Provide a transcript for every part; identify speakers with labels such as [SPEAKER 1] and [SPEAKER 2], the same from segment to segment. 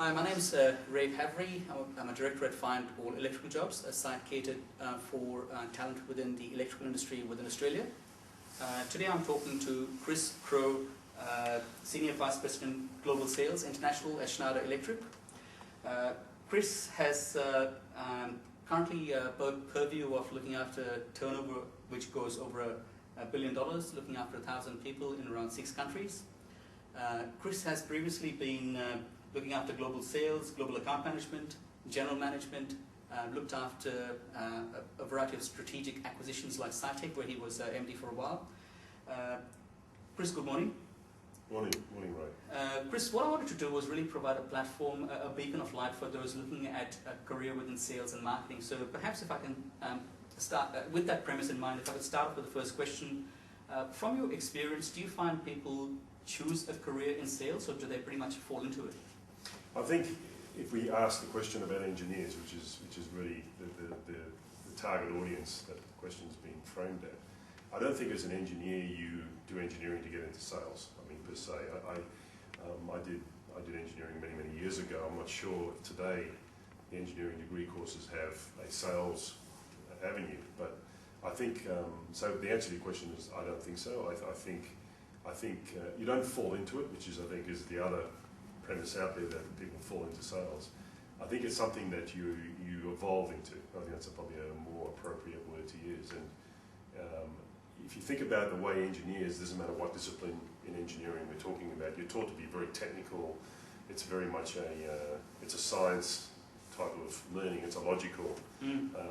[SPEAKER 1] Hi, my name is Ray Havry. I'm a director at Find All Electrical Jobs, a site catered for talent within the electrical industry within Australia. Today I'm talking to Chris Crow, Senior Vice President Global Sales International at SchneiderElectric. Chris has currently a purview of looking after turnover which goes over $1 billion, looking after 1,000 people in around 6 countries. Chris has previously been looking after global sales, global account management, general management, looked after a variety of strategic acquisitions like Cytec, where he was MD for a while. Chris, good morning.
[SPEAKER 2] Morning, Ray.
[SPEAKER 1] Chris, what I wanted to do was really provide a platform, a beacon of light for those looking at a career within sales and marketing. So perhaps if I can start with that premise in mind, if I could start off with the first question. From your experience, do you find people choose a career in sales, or do they pretty much fall into it?
[SPEAKER 2] I think if we ask the question about engineers, which is really the target audience that the question's been framed at, I don't think as an engineer you do engineering to get into sales. I mean, per se, I did engineering many years ago. I'm not sure if today the engineering degree courses have a sales avenue, but I think so. The answer to your question is I don't think so. I think you don't fall into it, which is I think is the other premise out there that people fall into sales. I think it's something that you evolve into. I think that's probably a more appropriate word to use. And if you think about the way engineers, doesn't matter what discipline in engineering we're talking about, you're taught to be very technical. It's very much it's a science type of learning. It's a logical,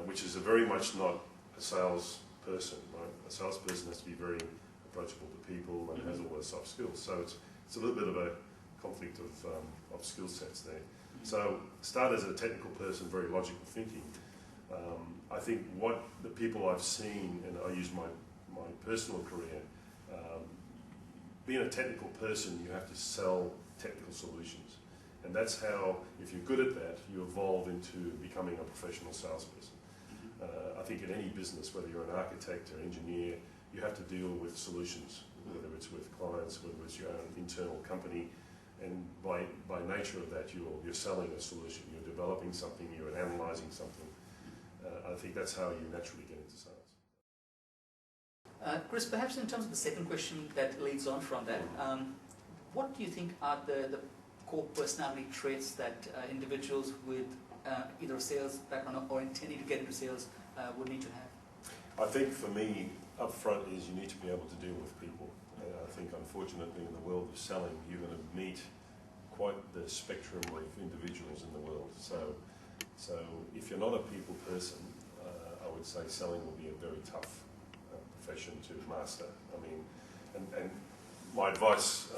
[SPEAKER 2] which is very much not a sales person. Right? A salesperson has to be very approachable to people and has all those soft skills. So it's a little bit of a conflict of skill sets there. So start as a technical person, very logical thinking. I think what the people I've seen, and I use my personal career, being a technical person, you have to sell technical solutions. And that's how, if you're good at that, you evolve into becoming a professional salesperson. I think in any business, whether you're an architect or engineer, you have to deal with solutions, whether it's with clients, whether it's your own internal company. And by nature of that, you're selling a solution, you're developing something, you're analysing something. I think that's how you naturally get into sales.
[SPEAKER 1] Chris, perhaps in terms of the second question that leads on from that, what do you think are the core personality traits that individuals with either a sales background or intending to get into sales would need to have?
[SPEAKER 2] I think for me, up front is you need to be able to deal with people. I think unfortunately in the world of selling, you're going to meet quite the spectrum of individuals in the world. So if you're not a people person, I would say selling will be a very tough profession to master. I mean, and my advice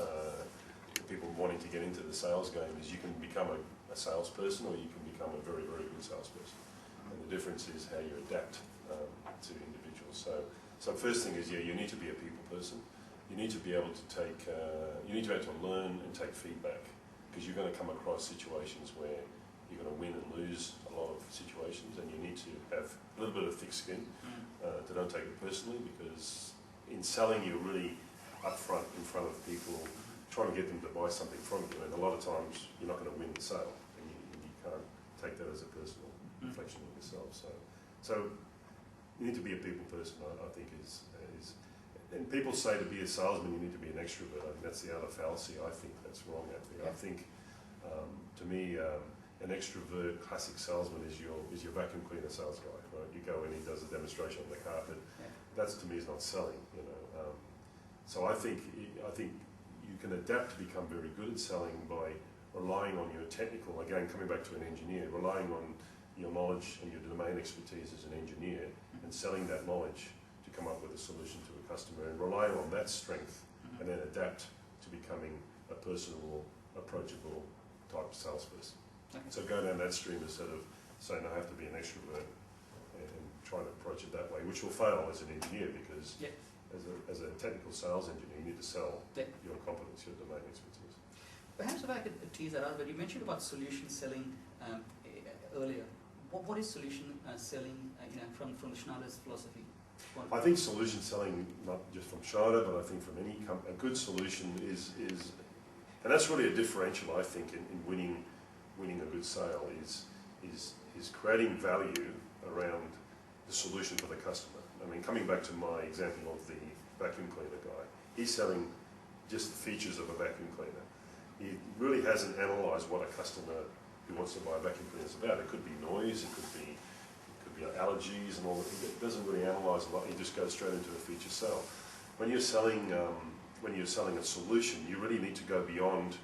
[SPEAKER 2] to people wanting to get into the sales game is you can become a salesperson or you can become a very good salesperson. And the difference is how you adapt to individuals. So first thing is, yeah, you need to be a people person. You need to be able to take, you need to be able to learn and take feedback, because you're going to come across situations where you're going to win and lose a lot of situations, and you need to have a little bit of thick skin to don't take it personally, because in selling you're really upfront in front of people, trying to get them to buy something from you, and a lot of times you're not going to win the sale, and you can't take that as a personal reflection of yourself. So you need to be a people person, I think is. And people say to be a salesman you need to be an extrovert. I think that's the other fallacy I think that's wrong out there. I think, to me, an extrovert classic salesman is your vacuum cleaner sales guy, right? You go in, he does a demonstration on the carpet. That's, to me, is not selling, you know. So I think you can adapt to become very good at selling by relying on your technical, again, coming back to an engineer, relying on your knowledge and your domain expertise as an engineer and selling that knowledge to come up with a solution to a customer, and relying on that strength and then adapt to becoming a personable, approachable type of salesperson. Okay. So go down that stream instead of saying I have to be an extrovert and trying to approach it that way, which will fail as an engineer, because as a technical sales engineer you need to sell your competence, your domain expertise.
[SPEAKER 1] Perhaps if I could tease that out, but you mentioned about solution selling earlier. What is solution selling from the Schneider's philosophy?
[SPEAKER 2] I think solution selling, not just from Schneider, but I think from any company, a good solution is, and that's really a differential, I think, in winning winning a good sale is creating value around the solution for the customer. I mean, coming back to my example of the vacuum cleaner guy, he's selling just the features of a vacuum cleaner. He really hasn't analysed what a customer who wants to buy a vacuum cleaner is about. It could be noise, it could be allergies and all that. It doesn't really analyse a lot. He just goes straight into a feature sale. When you're selling a solution, you really need to go beyond,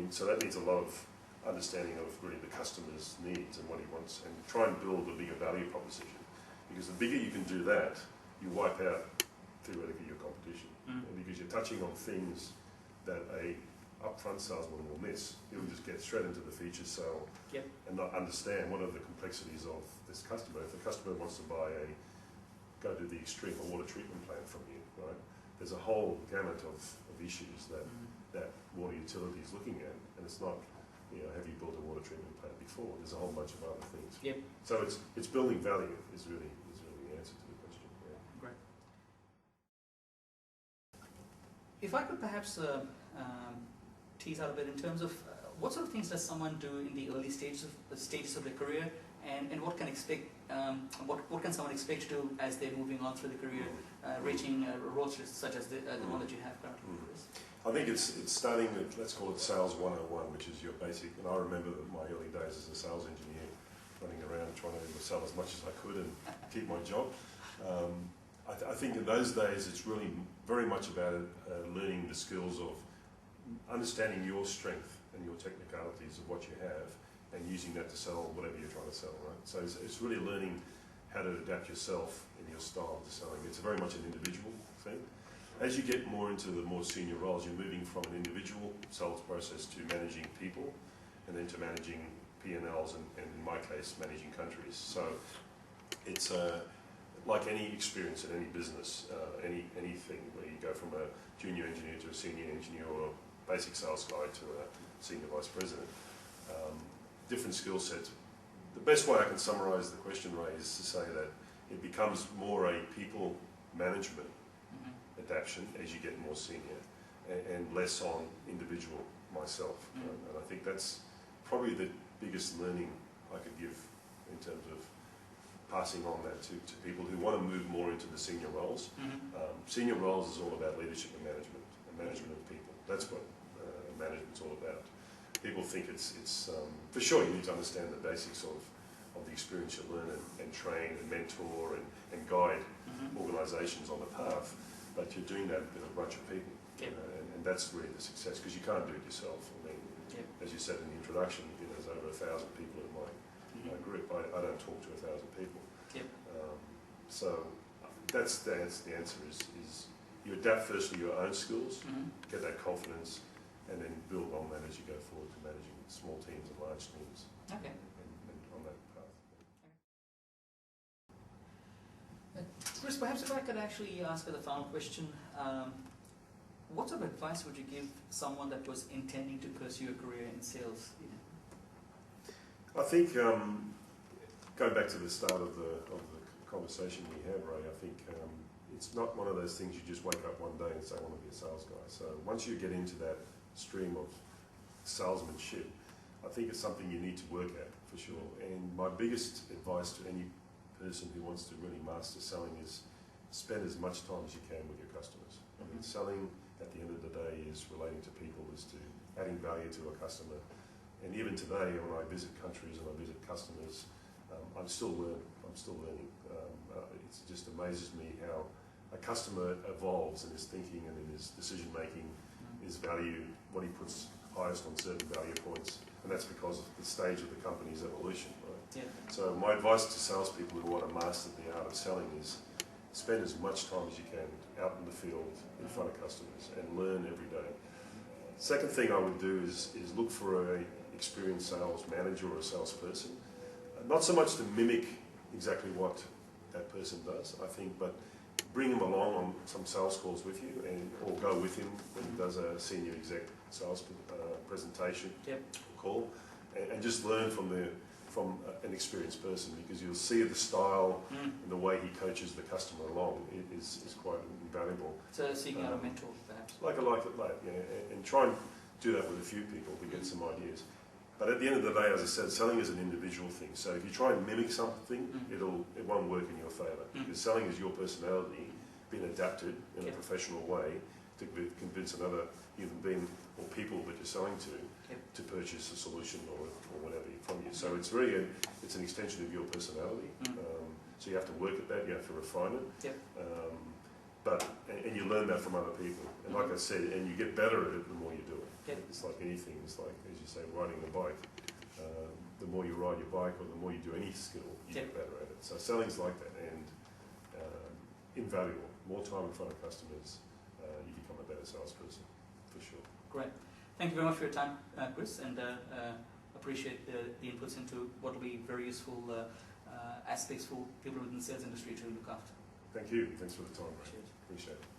[SPEAKER 2] so that needs a lot of understanding of really the customer's needs and what he wants, and try and build a bigger value proposition. Because the bigger you can do that, you wipe out theoretically your competition. Because you're touching on things that a upfront salesman will miss. He'll just get straight into the feature sale and not understand what are the complexities of this customer. If the customer wants to go to the extreme, a water treatment plant from you, right? There's a whole gamut of issues that water utility is looking at, and it's not, have you built a water treatment plant before? There's a whole bunch of other things. So it's building value is really the answer to the question.
[SPEAKER 1] Great. If I could perhaps tease out a bit in terms of what sort of things does someone do in the early stages of their career, and what can what can someone expect to do as they're moving on through the career, reaching roles such as the one that you have currently?
[SPEAKER 2] I think it's starting with, let's call it Sales 101, which is your basic, and I remember my early days as a sales engineer, running around trying to sell as much as I could and keep my job. I think in those days it's really very much about learning the skills of understanding your strength and your technicalities of what you have and using that to sell whatever you're trying to sell, right? So it's really learning how to adapt yourself in your style to selling. It's very much an individual thing. As you get more into the more senior roles, you're moving from an individual sales process to managing people, and then to managing P&Ls, and in my case, managing countries. So it's like any experience in any business, anything where you go from a junior engineer to a senior engineer, or a basic sales guy to a senior vice president. Different skill sets. The best way I can summarise the question, Ray, is to say that it becomes more a people management adaptation as you get more senior, and less on individual myself. And I think that's probably the biggest learning I could give in terms of passing on that to people who want to move more into the senior roles. Senior roles is all about leadership and management of people. That's what management's all about. People think it's for sure you need to understand the basics of the experience you learn, and train and mentor and guide organisations on the path, but you're doing that with a bunch of people. And that's really the success, because you can't do it yourself. I mean, as you said in the introduction, there's over 1,000 people in my group. I don't talk to 1,000 people. So that's the answer is you adapt first to your own skills, get that confidence, and then build on that as you go forward to managing small teams and large teams. And on that path.
[SPEAKER 1] Chris, perhaps if I could actually ask the final question, what sort of advice would you give someone that was intending to pursue a career in sales?
[SPEAKER 2] I think, going back to the start of the conversation we had, Ray, I think it's not one of those things you just wake up one day and say, I want to be a sales guy. So once you get into that stream of salesmanship, I think it's something you need to work at, for sure. And my biggest advice to any person who wants to really master selling is spend as much time as you can with your customers. I mean, selling at the end of the day is relating to people, is to adding value to a customer. And even today, when I visit countries and I visit customers, I'm still learning. It just amazes me how a customer evolves in his thinking and in his decision making, his value, what he puts highest on certain value points, and that's because of the stage of the company's evolution. Right? So my advice to salespeople who want to master the art of selling is spend as much time as you can out in the field in front of customers and learn every day. Second thing I would do is look for an experienced sales manager or a salesperson. Not so much to mimic exactly what that person does, I think, but bring him along on some sales calls with you, or go with him when he does a senior exec sales presentation call, and just learn from an experienced person, because you'll see the style and the way he coaches the customer along is quite invaluable.
[SPEAKER 1] So seeking out a mentor, perhaps?
[SPEAKER 2] And try and do that with a few people to get some ideas. But at the end of the day, as I said, selling is an individual thing. So if you try and mimic something, it won't work in your favour. Because selling is your personality being adapted in a professional way to convince another human being or people that you're selling to purchase a solution or whatever from you. So it's really it's an extension of your personality. So you have to work at that. You have to refine it. And you learn that from other people. And like I said, and you get better at it the more you do it. It's like anything. It's like, as you say, riding a bike. The more you ride your bike or the more you do any skill, you get better at it. So selling's like that, and invaluable. More time in front of customers, you become a better salesperson, for sure.
[SPEAKER 1] Great. Thank you very much for your time, Chris, and appreciate the inputs into what will be very useful aspects for people within the sales industry to look after.
[SPEAKER 2] Thank you. Thanks for the time, mate.
[SPEAKER 1] Cheers.
[SPEAKER 2] Appreciate it.